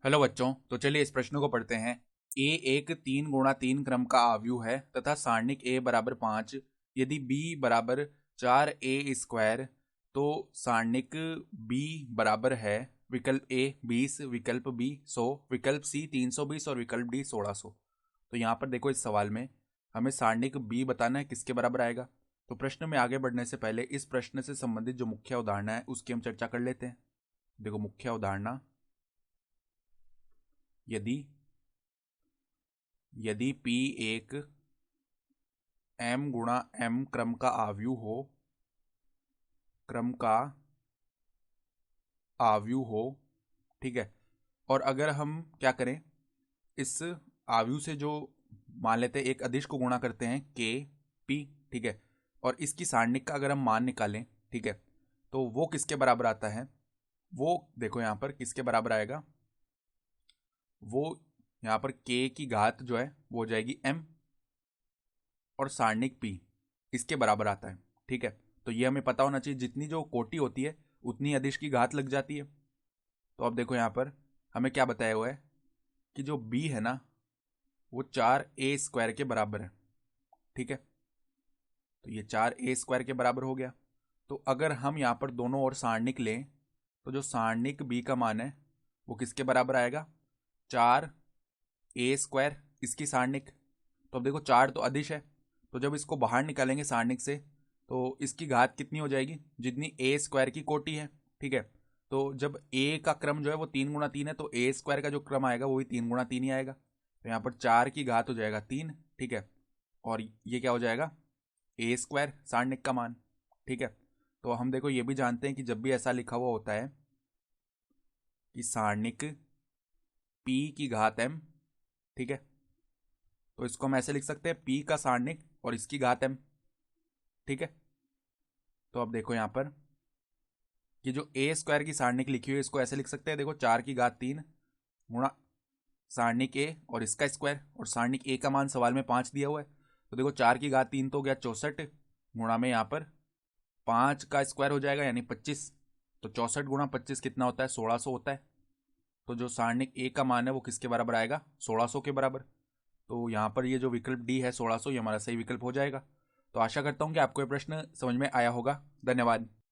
Hello बच्चों, तो चलिए इस प्रश्न को पढ़ते हैं। ए एक 3 गुणा 3 क्रम का आव्यूह है तथा सारणिक ए बराबर 5। यदि बी बराबर 4a² तो सारणिक बी बराबर है विकल्प ए 20, विकल्प बी 100, विकल्प सी 320 और विकल्प डी 1600। तो यहाँ पर देखो, इस सवाल में हमें सारणिक बी बताना है किसके बराबर आएगा। तो प्रश्न में आगे बढ़ने से पहले इस प्रश्न से संबंधित जो मुख्य उदाहरण है उसकी हम चर्चा कर लेते हैं। देखो, मुख्य उदाहरण, यदि यदि P एक m गुणा m क्रम का आव्यूह हो, ठीक है। और अगर हम क्या करें, इस आव्यूह से जो मान लेते हैं एक अदिश को गुणा करते हैं k p, ठीक है। और इसकी सारणिक का अगर हम मान निकालें, ठीक है, तो वो किसके बराबर आता है। वो देखो यहाँ पर किसके बराबर आएगा। वो यहाँ पर k की घात जो है वो हो जाएगी m और सारणिक p इसके बराबर आता है, ठीक है। तो ये हमें पता होना चाहिए, जितनी जो कोटि होती है उतनी अदिश की घात लग जाती है। तो अब देखो यहाँ पर हमें क्या बताया हुआ है कि जो b है ना वो 4a² के बराबर है, ठीक है। तो ये 4a² के बराबर हो गया। तो अगर हम यहाँ पर दोनों ओर सारणिक लें तो जो सारणिक b का मान है वो किसके बराबर आएगा, 4a², इसकी सारणिक। तो अब देखो 4 तो अदिश है, तो जब इसको बाहर निकालेंगे सारणिक से तो इसकी घात कितनी हो जाएगी, जितनी a² की कोटि है, ठीक है। तो जब a का क्रम जो है वो 3 गुणा 3 है तो a² का जो क्रम आएगा वो भी 3 गुणा 3 ही आएगा। तो यहाँ पर 4 की घात हो जाएगा 3, ठीक है। और ये क्या हो जाएगा, a² सारणिक का मान, ठीक है। तो हम देखो ये भी जानते हैं कि जब भी ऐसा लिखा हुआ होता है कि सारणिक p की घात m, ठीक है, तो इसको हम ऐसे लिख सकते हैं p का सारणिक और इसकी घात m, ठीक है। तो अब देखो यहाँ पर कि जो a² की सारणिक लिखी हुई है इसको ऐसे लिख सकते हैं, देखो 4 की घात 3 गुणा सारणिक a और इसका स्क्वायर, और सारणिक a का मान सवाल में 5 दिया हुआ है। तो देखो 4 की घात 3 तो हो गया 64 गुणा में यहाँ पर 5 का स्क्वायर हो जाएगा यानी 25। तो 64 गुणा 25 कितना होता है, 1600 होता है। तो जो सारणिक a का मान है वो किसके बराबर आएगा, 1600 के बराबर। तो यहाँ पर ये जो विकल्प डी है 1600, ये हमारा सही विकल्प हो जाएगा। तो आशा करता हूँ कि आपको ये प्रश्न समझ में आया होगा। धन्यवाद।